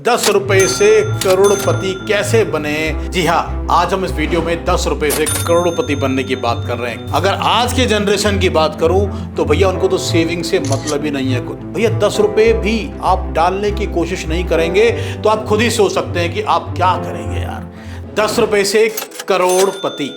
10 रुपए से करोड़पति कैसे बने। जी हाँ, आज हम इस वीडियो में 10 रुपए से करोड़पति बनने की बात कर रहे हैं। अगर आज के जनरेशन की बात करूं तो भैया उनको तो सेविंग से मतलब ही नहीं है कुछ। भैया 10 रुपए भी आप डालने की कोशिश नहीं करेंगे तो आप खुद ही सोच सकते हैं कि आप क्या करेंगे यार। 10 रुपए से करोड़पति।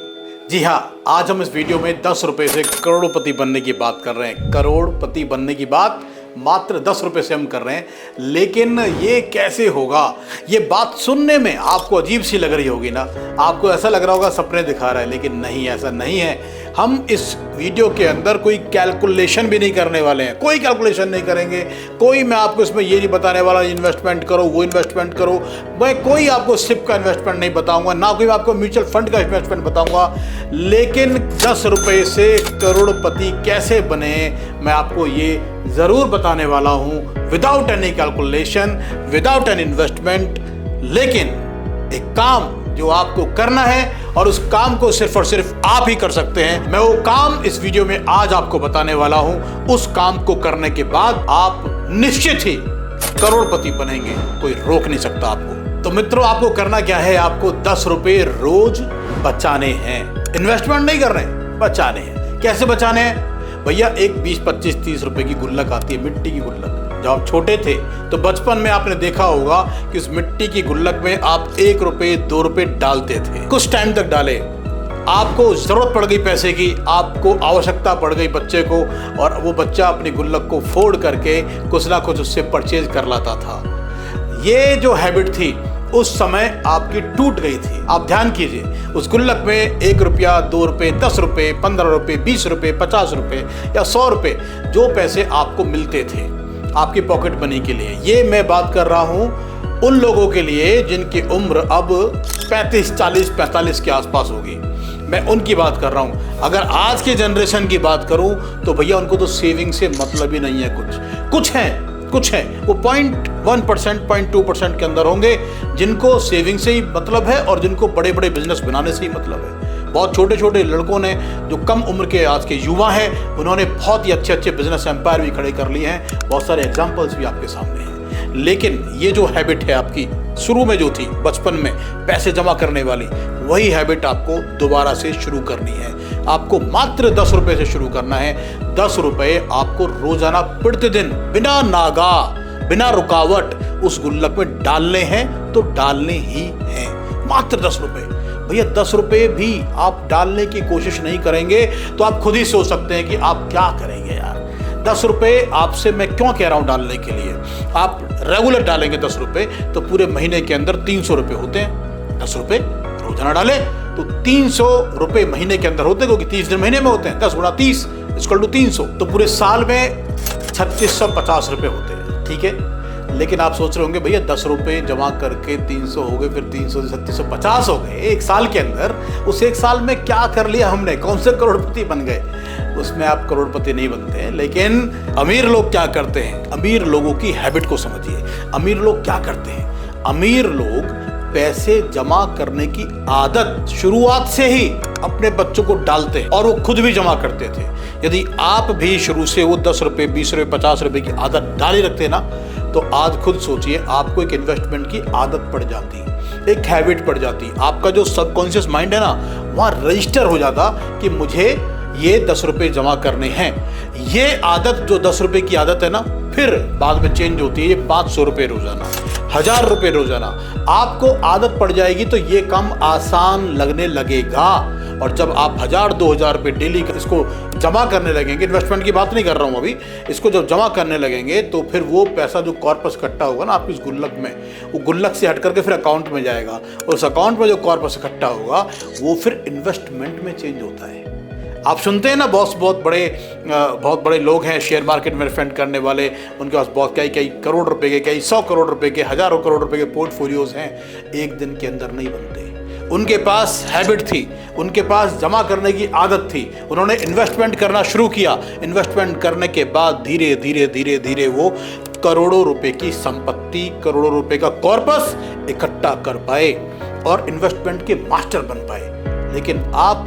जी हाँ, आज हम इस वीडियो में 10 रुपए से करोड़पति बनने की बात कर रहे हैं। करोड़पति बनने की बात मात्र 10 रुपए से हम कर रहे हैं, लेकिन ये कैसे होगा। ये बात सुनने में आपको अजीब सी लग रही होगी ना, आपको ऐसा लग रहा होगा सपने दिखा रहा है, लेकिन नहीं, ऐसा नहीं है। हम इस वीडियो के अंदर कोई कैलकुलेशन भी नहीं करने वाले हैं, कोई कैलकुलेशन नहीं करेंगे। कोई मैं आपको इसमें ये नहीं बताने वाला इन्वेस्टमेंट करो, वो इन्वेस्टमेंट करो। मैं कोई आपको सिप का इन्वेस्टमेंट नहीं बताऊंगा, ना कोई आपको म्यूचुअल फंड का इन्वेस्टमेंट बताऊंगा। लेकिन 10 रुपए से करोड़पति कैसे बने, मैं आपको ये ज़रूर बताने वाला हूँ, without any calculation, without any investment. लेकिन एक काम जो आपको करना है और उस काम को सिर्फ और सिर्फ आप ही कर सकते हैं। मैं वो काम इस वीडियो में आज आपको बताने वाला हूं। उस काम को करने के बाद आप निश्चित ही करोड़पति बनेंगे, कोई रोक नहीं सकता आपको। तो मित्रों, आपको करना क्या है, आपको 10 रुपए रोज बचाने हैं। इन्वेस्टमेंट नहीं कर रहे, बचाने हैं। कैसे बचाने हैं भैया? एक 20, 25, 30 रुपए की गुल्लक आती है, मिट्टी की गुल्लक। जब आप छोटे थे तो बचपन में आपने देखा होगा कि उस मिट्टी की गुल्लक में आप 1 रुपए 2 रुपए डालते थे। कुछ टाइम तक डाले, आपको जरूरत पड़ गई पैसे की, आपको आवश्यकता पड़ गई बच्चे को, और वो बच्चा अपनी गुल्लक को फोड़ करके कुछ ना कुछ उससे परचेज कर लाता था। ये जो हैबिट थी उस समय आपकी टूट गई थी। आप ध्यान कीजिए, उस गुल्लक में 1 रुपया, 2 रुपए, 10 रुपए, 15 रुपए, 20 रुपए, 50 रुपए या 100 रुपए, जो पैसे आपको मिलते थे आपकी पॉकेट मनी के लिए। ये मैं बात कर रहा हूँ उन लोगों के लिए जिनकी उम्र अब 35, 40, 45 के आसपास होगी। मैं उनकी बात कर रहा हूँ। अगर आज के जनरेशन की बात करूँ तो भैया उनको तो सेविंग से मतलब ही नहीं है कुछ है वो 0.1%, 0.2% के अंदर होंगे जिनको सेविंग से ही मतलब है और जिनको बड़े बड़े बिजनेस बनाने से ही मतलब है। बहुत छोटे छोटे लड़कों ने, जो कम उम्र के आज के युवा हैं, उन्होंने बहुत ही अच्छे अच्छे बिजनेस एम्पायर भी खड़े कर लिए हैं। बहुत सारे एग्जाम्पल्स भी आपके सामने हैं। लेकिन ये जो हैबिट है आपकी शुरू में जो थी, बचपन में पैसे जमा करने वाली, वही हैबिट आपको दोबारा से शुरू करनी है। आपको मात्र 10 रुपए से शुरू करना है। 10 रुपए आपको रोजाना प्रतिदिन बिना नागा, बिना रुकावट उस गुल्लक में डालने हैं, तो डालने ही हैं। मात्र 10 रुपए। भैया 10 रुपए भी आप डालने की कोशिश नहीं करेंगे तो आप खुद ही सोच सकते हैं कि आप क्या करेंगे यार। 10 रुपए आपसे मैं क्यों कह रहा हूं डालने के लिए। आप रेगुलर डालेंगे 10 रुपए तो पूरे महीने के अंदर 300 रुपए होते हैं। 10 रुपए रोजाना डालें तो 300 रुपए महीने के अंदर होते हैं, क्योंकि 30 दिन महीने में होते हैं। 10 गुणा 30 = 300, तो पूरे साल में 3650 रुपए होते हैं। ठीक है, लेकिन आप सोच रहे होंगे भैया 10 रुपए जमा करके 300 हो गए, फिर 300 से 3650 हो गए एक साल के अंदर। उस एक साल में क्या कर लिया हमने, कौन से करोड़पति बन गए? उसमें आप करोड़पति नहीं बनते हैं। लेकिन अमीर लोग क्या करते हैं, अमीर लोगों की हैबिट को समझिए। अमीर लोग क्या करते हैं, अमीर लोग पैसे जमा करने की आदत शुरुआत से ही अपने बच्चों को डालते हैं, और वो खुद भी जमा करते थे। यदि आप भी शुरू से वो 10 रुपए, 20 रुपए, 50 रुपए की आदत डाली रखते ना, तो आज खुद सोचिए आपको एक इन्वेस्टमेंट की आदत पड़ जाती, एक हैबिट पड़ जाती। आपका जो सबकॉन्शियस माइंड है ना, वहाँ रजिस्टर हो जाता कि मुझे ये 10 रुपए जमा करने हैं। ये आदत जो 10 रुपए की आदत है ना, फिर बाद में चेंज होती है, ये 500 रुपए रोजाना, 1000 रुपए रोजाना। आपको आदत पड़ जाएगी तो ये काम आसान लगने लगेगा। और जब आप 1000-2000 रुपए डेली इसको जमा करने लगेंगे, इन्वेस्टमेंट की बात नहीं कर रहा हूँ अभी, इसको जब जमा करने लगेंगे तो फिर वो पैसा जो कॉर्पस इकट्ठा होगा ना आपकी इस गुल्लक में, वो गुल्लक से हट करके फिर अकाउंट में जाएगा, और उस अकाउंट में जो कॉर्पस इकट्ठा होगा वो फिर इन्वेस्टमेंट में चेंज होता है। आप सुनते हैं ना, बहुत बड़े लोग हैं शेयर मार्केट में इन्वेस्ट करने वाले, उनके पास बहुत कई करोड़ रुपए के, कई 100 करोड़ रुपए के, हजारों करोड़ रुपए के पोर्टफोलियोज हैं। एक दिन के अंदर नहीं बनते। उनके पास हैबिट थी, उनके पास जमा करने की आदत थी, उन्होंने इन्वेस्टमेंट करना शुरू किया। इन्वेस्टमेंट करने के बाद धीरे धीरे वो करोड़ों रुपए की संपत्ति, करोड़ों रुपए का कॉर्पस इकट्ठा कर पाए और इन्वेस्टमेंट के मास्टर बन पाए। लेकिन आप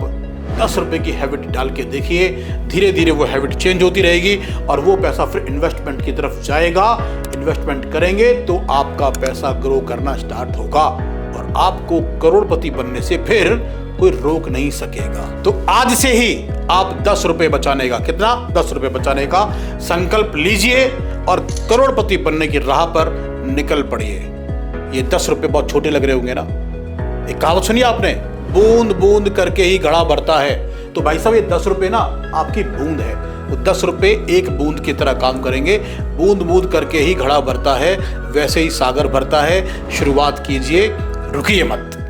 10 रुपए की हैबिट डाल के देखिए, धीरे धीरे वो हैबिट चेंज होती रहेगी और वो पैसा फिर इन्वेस्टमेंट की तरफ जाएगा। इन्वेस्टमेंट करेंगे तो आपका पैसा ग्रो करना स्टार्ट होगा और आपको करोड़पति बनने से फिर कोई रोक नहीं सकेगा। तो आज से ही आप 10 रुपए बचाने का, कितना, 10 रुपए बचाने का संकल्प लीजिए और करोड़पति बनने की राह पर निकल पड़िए। ये 10 रुपए बहुत छोटे लग रहे होंगे ना। एक कहावत सुनिए आपने, बूंद बूंद करके ही घड़ा भरता है। तो भाई साहब, ये 10 रुपए ना आपकी बूंद है। वो 10 रुपए एक बूंद की तरह काम करेंगे। बूंद बूंद करके ही घड़ा भरता है, वैसे ही सागर भरता है। शुरुआत कीजिए, रुकिए मत।